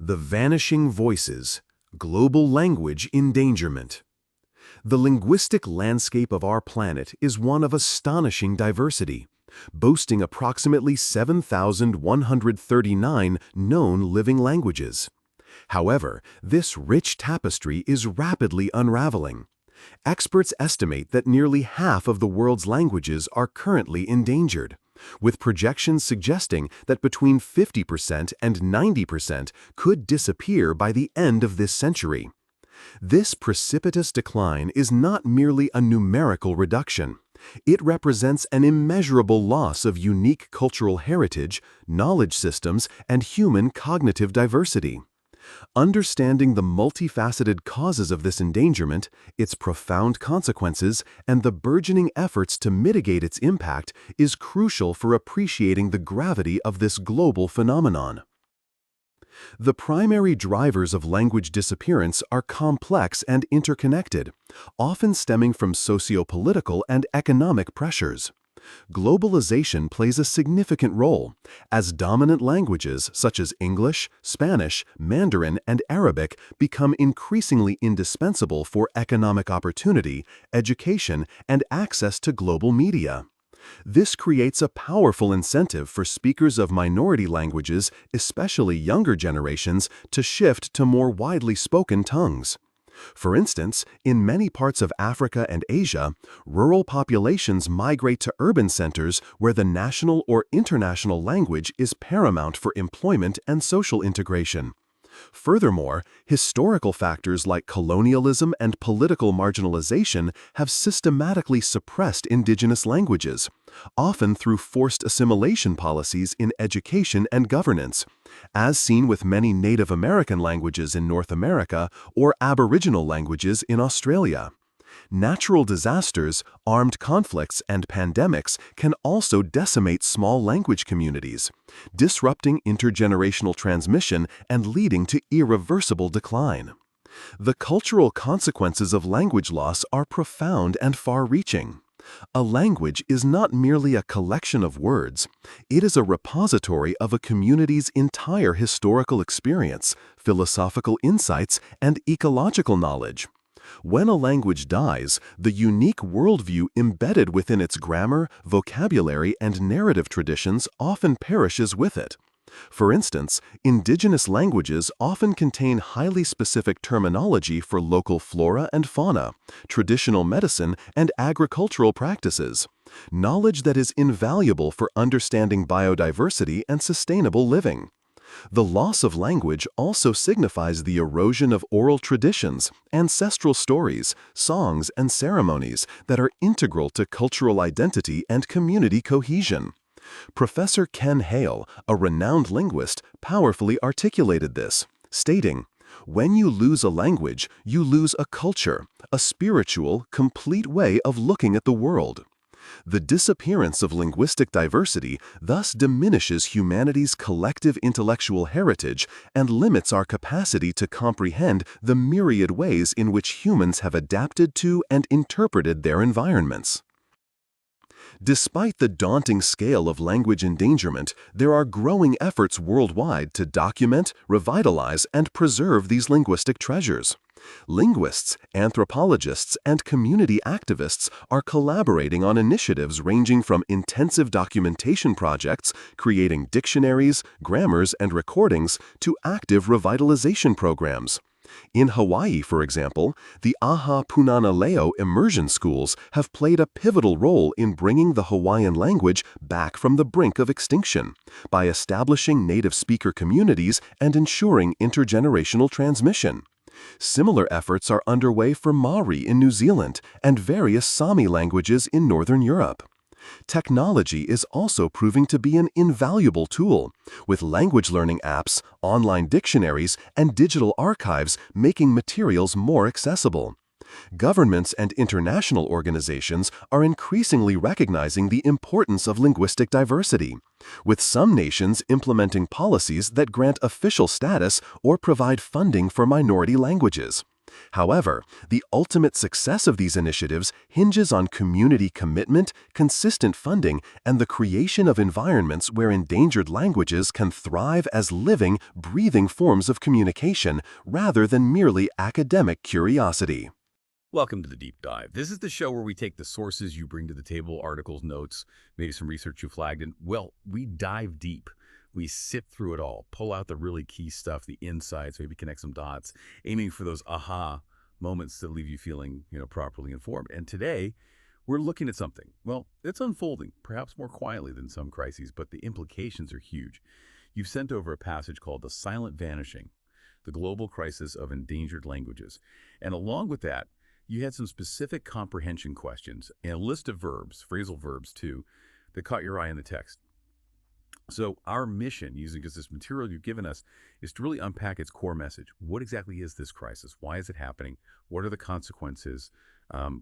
The Vanishing Voices, Global Language Endangerment. The linguistic landscape of our planet is one of astonishing diversity, boasting approximately 7,139 known living languages. However, this rich tapestry is rapidly unraveling. Experts estimate that nearly half of the world's languages are currently endangered, with projections suggesting that between 50% and 90% could disappear by the end of this century. This precipitous decline is not merely a numerical reduction. It represents an immeasurable loss of unique cultural heritage, knowledge systems, and human cognitive diversity. Understanding the multifaceted causes of this endangerment, its profound consequences, and the burgeoning efforts to mitigate its impact is crucial for appreciating the gravity of this global phenomenon. The primary drivers of language disappearance are complex and interconnected, often stemming from socio-political and economic pressures. Globalization plays a significant role, as dominant languages such as English, Spanish, Mandarin, and Arabic become increasingly indispensable for economic opportunity, education, and access to global media. This creates a powerful incentive for speakers of minority languages, especially younger generations, to shift to more widely spoken tongues. For instance, in many parts of Africa and Asia, rural populations migrate to urban centers where the national or international language is paramount for employment and social integration. Furthermore, historical factors like colonialism and political marginalization have systematically suppressed indigenous languages, often through forced assimilation policies in education and governance, as seen with many Native American languages in North America or Aboriginal languages in Australia. Natural disasters, armed conflicts, and pandemics can also decimate small language communities, disrupting intergenerational transmission and leading to irreversible decline. The cultural consequences of language loss are profound and far-reaching. A language is not merely a collection of words. It is a repository of a community's entire historical experience, philosophical insights, and ecological knowledge. When a language dies, the unique worldview embedded within its grammar, vocabulary, and narrative traditions often perishes with it. For instance, indigenous languages often contain highly specific terminology for local flora and fauna, traditional medicine, and agricultural practices, knowledge that is invaluable for understanding biodiversity and sustainable living. The loss of language also signifies the erosion of oral traditions, ancestral stories, songs, and ceremonies that are integral to cultural identity and community cohesion. Professor Ken Hale, a renowned linguist, powerfully articulated this, stating, "When you lose a language, you lose a culture, a spiritual, complete way of looking at the world." The disappearance of linguistic diversity thus diminishes humanity's collective intellectual heritage and limits our capacity to comprehend the myriad ways in which humans have adapted to and interpreted their environments. Despite the daunting scale of language endangerment, there are growing efforts worldwide to document, revitalize, and preserve these linguistic treasures. Linguists, anthropologists, and community activists are collaborating on initiatives ranging from intensive documentation projects, creating dictionaries, grammars, and recordings, to active revitalization programs. In Hawaii, for example, the Aha Punana Leo immersion schools have played a pivotal role in bringing the Hawaiian language back from the brink of extinction by establishing native speaker communities and ensuring intergenerational transmission. Similar efforts are underway for Maori in New Zealand and various Sami languages in Northern Europe. Technology is also proving to be an invaluable tool, with language learning apps, online dictionaries, and digital archives making materials more accessible. Governments and international organizations are increasingly recognizing the importance of linguistic diversity, with some nations implementing policies that grant official status or provide funding for minority languages. However, the ultimate success of these initiatives hinges on community commitment, consistent funding, and the creation of environments where endangered languages can thrive as living, breathing forms of communication rather than merely academic curiosity. Welcome to the Deep Dive. This is the show where we take the sources you bring to the table, articles, notes, maybe some research you flagged, and, well, we dive deep. We sift through it all, pull out the really key stuff, the insights, maybe connect some dots, aiming for those aha moments that leave you feeling, properly informed. And today, we're looking at something. Well, it's unfolding, perhaps more quietly than some crises, but the implications are huge. You've sent over a passage called The Silent Vanishing, the Global Crisis of Endangered Languages. And along with that, you had some specific comprehension questions and a list of verbs, phrasal verbs too, that caught your eye in the text. So our mission, using just this material you've given us, is to really unpack its core message. What exactly is this crisis? Why is it happening? What are the consequences?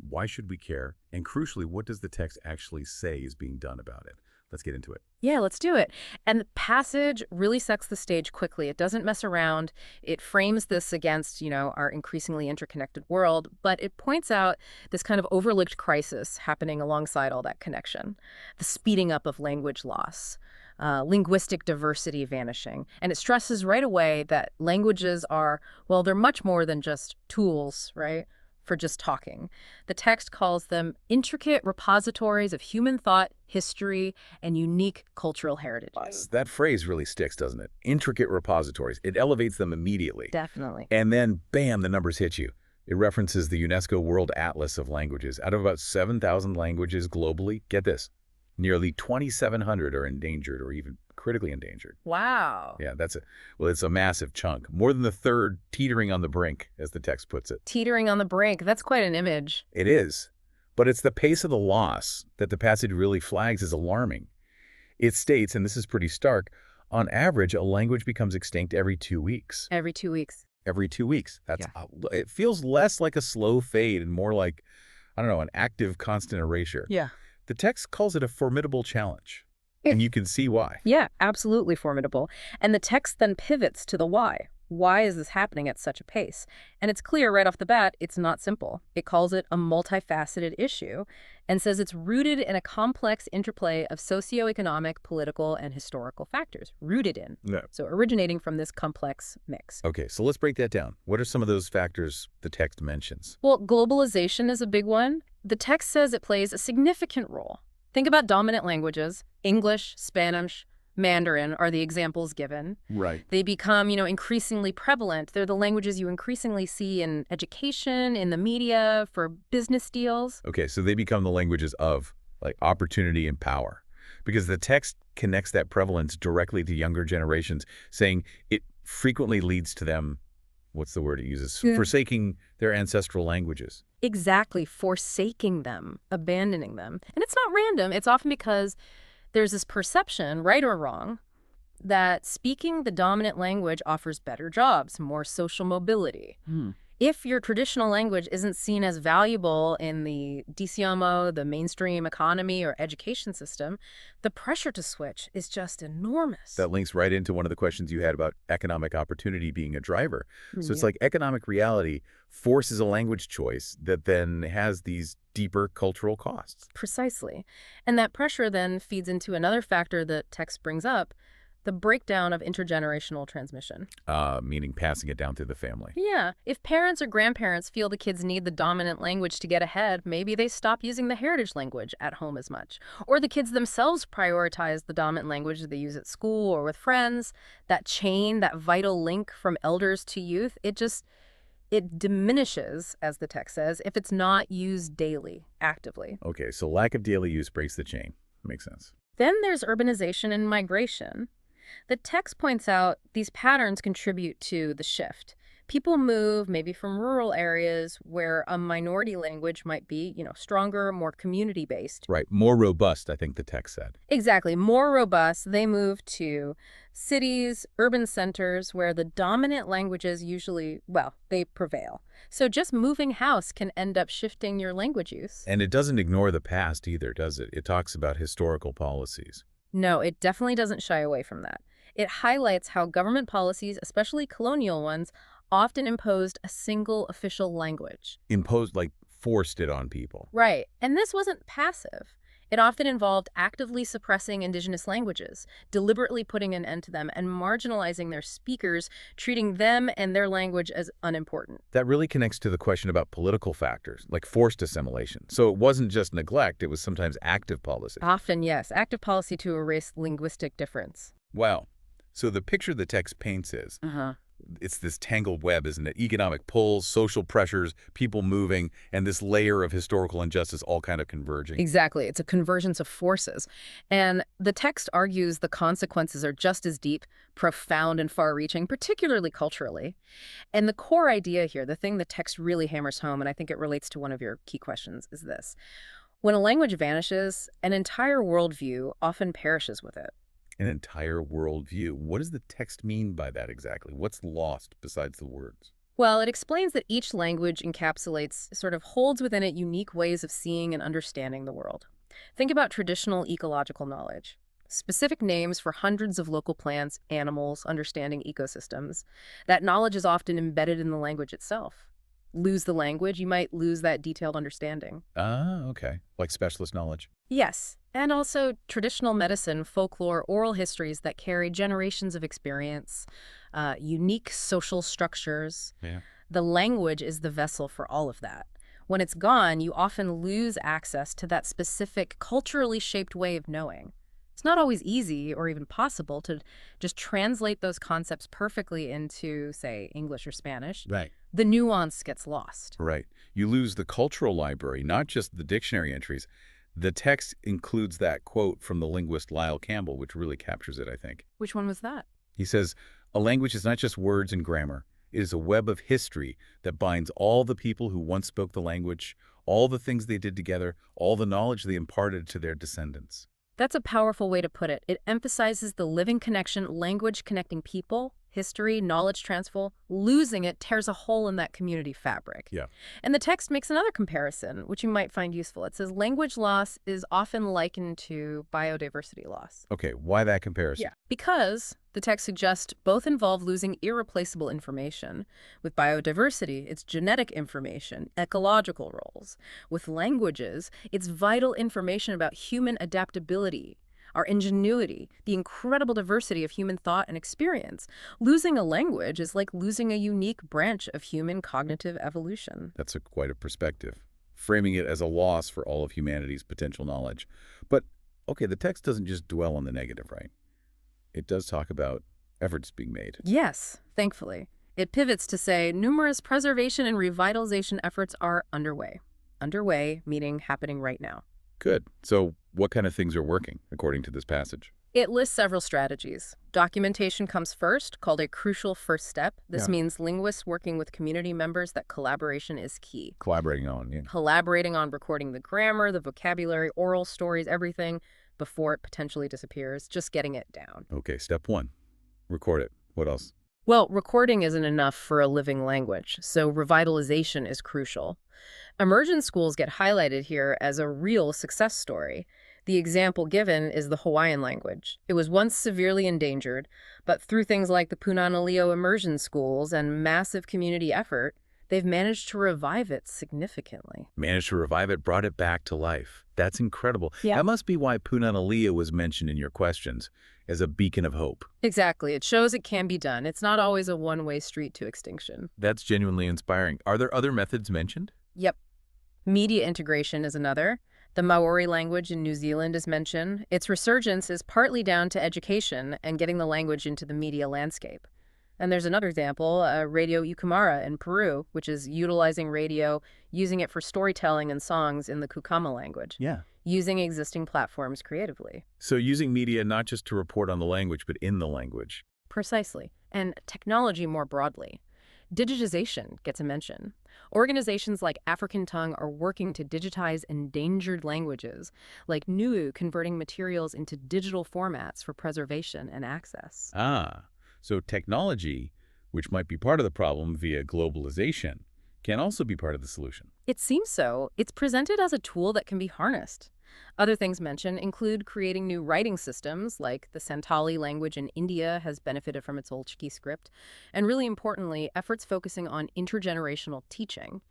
Why should we care? And crucially, what does the text actually say is being done about it? Let's get into it. Yeah, let's do it. And the passage really sets the stage quickly. It doesn't mess around. It frames this against, our increasingly interconnected world, but it points out this kind of overlooked crisis happening alongside all that connection. The speeding up of language loss, linguistic diversity vanishing. And it stresses right away that languages are, well, they're much more than just tools, right? For just talking. The text calls them intricate repositories of human thought, history, and unique cultural heritages. That phrase really sticks, doesn't it? Intricate repositories. It elevates them immediately. Definitely. And then, bam, the numbers hit you. It references the UNESCO World Atlas of Languages. Out of about 7,000 languages globally, get this, nearly 2,700 are endangered or even critically endangered. Wow. Yeah, it's a massive chunk. More than the third teetering on the brink, as the text puts it. Teetering on the brink. That's quite an image. It is. But it's the pace of the loss that the passage really flags as alarming. It states, and this is pretty stark, on average, a language becomes extinct every 2 weeks. Every 2 weeks. Every 2 weeks. It feels less like a slow fade and more like, an active, constant erasure. Yeah. The text calls it a formidable challenge. And you can see why. Yeah, absolutely formidable. And the text then pivots to the why. Why is this happening at such a pace? And it's clear right off the bat, it's not simple. It calls it a multifaceted issue and says it's rooted in a complex interplay of socioeconomic, political, and historical factors. Rooted in. Yeah. So originating from this complex mix. Okay, so let's break that down. What are some of those factors the text mentions? Well, globalization is a big one. The text says it plays a significant role. Think about dominant languages. English, Spanish, Mandarin are the examples given. Right. They become, increasingly prevalent. They're the languages you increasingly see in education, in the media, for business deals. Okay, so they become the languages of, opportunity and power. Because the text connects that prevalence directly to younger generations, saying it frequently leads to them, what's the word it uses? Yeah. Forsaking their ancestral languages. Exactly, forsaking them, abandoning them. And it's not random. It's often because there's this perception, right or wrong, that speaking the dominant language offers better jobs, more social mobility. If your traditional language isn't seen as valuable in the DCMO, the mainstream economy or education system, the pressure to switch is just enormous. That links right into one of the questions you had about economic opportunity being a driver. So it's Yeah. like economic reality forces a language choice that then has these deeper cultural costs. Precisely. And that pressure then feeds into another factor that text brings up, the breakdown of intergenerational transmission. Meaning passing it down through the family. Yeah. If parents or grandparents feel the kids need the dominant language to get ahead, maybe they stop using the heritage language at home as much. Or the kids themselves prioritize the dominant language that they use at school or with friends. That chain, that vital link from elders to youth, it diminishes, as the text says, if it's not used daily, actively. Okay, so lack of daily use breaks the chain. Makes sense. Then there's urbanization and migration. The text points out these patterns contribute to the shift. People move maybe from rural areas where a minority language might be, stronger, more community-based. Right, more robust, I think the text said. Exactly, more robust. They move to cities, urban centers where the dominant languages usually, they prevail. So just moving house can end up shifting your language use. And it doesn't ignore the past either, does it? It talks about historical policies. No, it definitely doesn't shy away from that. It highlights how government policies, especially colonial ones, often imposed a single official language. Imposed, like forced it on people. Right, and this wasn't passive. It often involved actively suppressing indigenous languages, deliberately putting an end to them, and marginalizing their speakers, treating them and their language as unimportant. That really connects to the question about political factors, like forced assimilation. So it wasn't just neglect, it was sometimes active policy. Often, yes, active policy to erase linguistic difference. Wow. So the picture the text paints is, it's this tangled web, isn't it? Economic pulls, social pressures, people moving, and this layer of historical injustice all kind of converging. Exactly. It's a convergence of forces. And the text argues the consequences are just as deep, profound, and far-reaching, particularly culturally. And the core idea here, the thing the text really hammers home, and I think it relates to one of your key questions, is this. When a language vanishes, an entire worldview often perishes with it. An entire worldview. What does the text mean by that exactly? What's lost besides the words? Well, it explains that each language encapsulates, sort of holds within it unique ways of seeing and understanding the world. Think about traditional ecological knowledge. Specific names for hundreds of local plants, animals, understanding ecosystems. That knowledge is often embedded in the language itself. Lose the language, you might lose that detailed understanding. Ah, okay. Like specialist knowledge. Yes, and also traditional medicine, folklore, oral histories that carry generations of experience, unique social structures. Yeah. The language is the vessel for all of that. When it's gone, you often lose access to that specific, culturally shaped way of knowing. It's not always easy or even possible to just translate those concepts perfectly into, say, English or Spanish. Right. The nuance gets lost. Right. You lose the cultural library, not just the dictionary entries. The text includes that quote from the linguist Lyle Campbell, which really captures it, I think. Which one was that? He says, a language is not just words and grammar. It is a web of history that binds all the people who once spoke the language, all the things they did together, all the knowledge they imparted to their descendants. That's a powerful way to put it. It emphasizes the living connection, language connecting people, history, knowledge transfer. Losing it tears a hole in that community fabric. Yeah. And the text makes another comparison, which you might find useful. It says language loss is often likened to biodiversity loss. Okay, why that comparison? Yeah, because the text suggests both involve losing irreplaceable information. With biodiversity, it's genetic information, ecological roles. With languages, it's vital information about human adaptability, our ingenuity, the incredible diversity of human thought and experience. Losing a language is like losing a unique branch of human cognitive evolution. That's quite a perspective, framing it as a loss for all of humanity's potential knowledge. But, okay, the text doesn't just dwell on the negative, right? It does talk about efforts being made. Yes, thankfully. It pivots to say numerous preservation and revitalization efforts are underway. Underway, meaning happening right now. Good. So what kind of things are working, according to this passage? It lists several strategies. Documentation comes first, called a crucial first step. This means linguists working with community members that collaboration is key. Collaborating on, yeah. Collaborating on recording the grammar, the vocabulary, oral stories, everything before it potentially disappears, just getting it down. Okay, step one, record it. What else? Well, recording isn't enough for a living language, so revitalization is crucial. Immersion schools get highlighted here as a real success story. The example given is the Hawaiian language. It was once severely endangered, but through things like the Punana Leo immersion schools and massive community effort, they've managed to revive it significantly. Managed to revive it, brought it back to life. That's incredible. Yeah. That must be why Punana Leo was mentioned in your questions as a beacon of hope. Exactly. It shows it can be done. It's not always a one-way street to extinction. That's genuinely inspiring. Are there other methods mentioned? Yep. Media integration is another. The Maori language in New Zealand is mentioned. Its resurgence is partly down to education and getting the language into the media landscape. And there's another example, Radio Ucumara in Peru, which is utilizing radio, using it for storytelling and songs in the Kukama language. Yeah. Using existing platforms creatively. So using media not just to report on the language, but in the language. Precisely. And technology more broadly. Digitization gets a mention. Organizations like African Tongue are working to digitize endangered languages, like NUU converting materials into digital formats for preservation and access. Ah, so technology, which might be part of the problem via globalization, can also be part of the solution. It seems so. It's presented as a tool that can be harnessed. Other things mentioned include creating new writing systems, like the Santali language in India has benefited from its Olchiki script, and really importantly, efforts focusing on intergenerational teaching.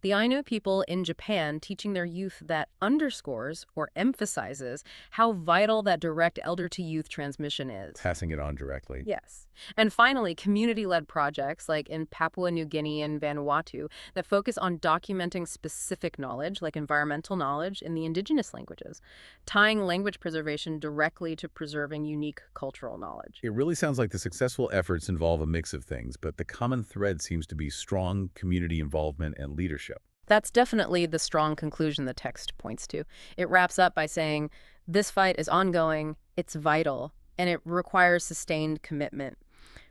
The Ainu people in Japan teaching their youth that underscores or emphasizes how vital that direct elder-to-youth transmission is. Passing it on directly. Yes. And finally, community-led projects like in Papua New Guinea and Vanuatu that focus on documenting specific knowledge, like environmental knowledge, in the indigenous languages, tying language preservation directly to preserving unique cultural knowledge. It really sounds like the successful efforts involve a mix of things, but the common thread seems to be strong community involvement and leadership. That's definitely the strong conclusion the text points to. It wraps up by saying, this fight is ongoing, it's vital, and it requires sustained commitment.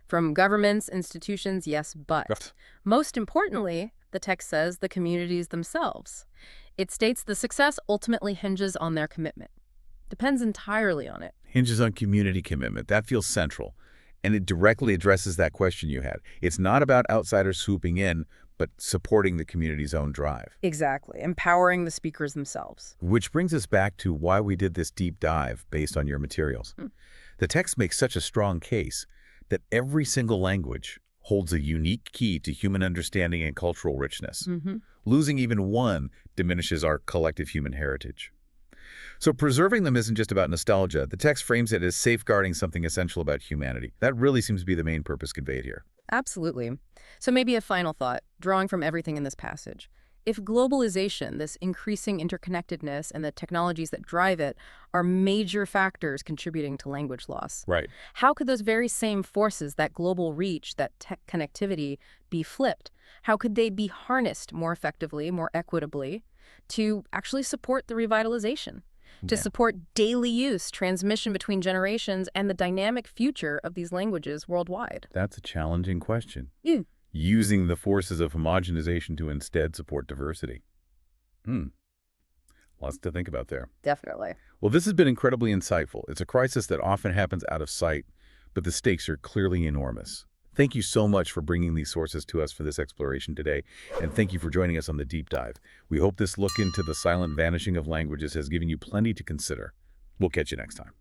From governments, institutions, yes, but most importantly, the text says the communities themselves. It states the success ultimately hinges on their commitment. Depends entirely on it. Hinges on community commitment. That feels central. And it directly addresses that question you had. It's not about outsiders swooping in, but supporting the community's own drive. Exactly. Empowering the speakers themselves. Which brings us back to why we did this deep dive based on your materials. The text makes such a strong case that every single language holds a unique key to human understanding and cultural richness. Losing even one diminishes our collective human heritage. So preserving them isn't just about nostalgia. The text frames it as safeguarding something essential about humanity. That really seems to be the main purpose conveyed here. Absolutely. So maybe a final thought, drawing from everything in this passage. If globalization, this increasing interconnectedness, and the technologies that drive it are major factors contributing to language loss, Right. how could those very same forces, that global reach, that tech connectivity, be flipped? How could they be harnessed more effectively, more equitably, to actually support the revitalization? To support daily use, transmission between generations, and the dynamic future of these languages worldwide? That's a challenging question. Using the forces of homogenization to instead support diversity. Lots to think about there. Definitely. Well, this has been incredibly insightful. It's a crisis that often happens out of sight, but the stakes are clearly enormous. Thank you so much for bringing these sources to us for this exploration today, and thank you for joining us on the deep dive. We hope this look into the silent vanishing of languages has given you plenty to consider. We'll catch you next time.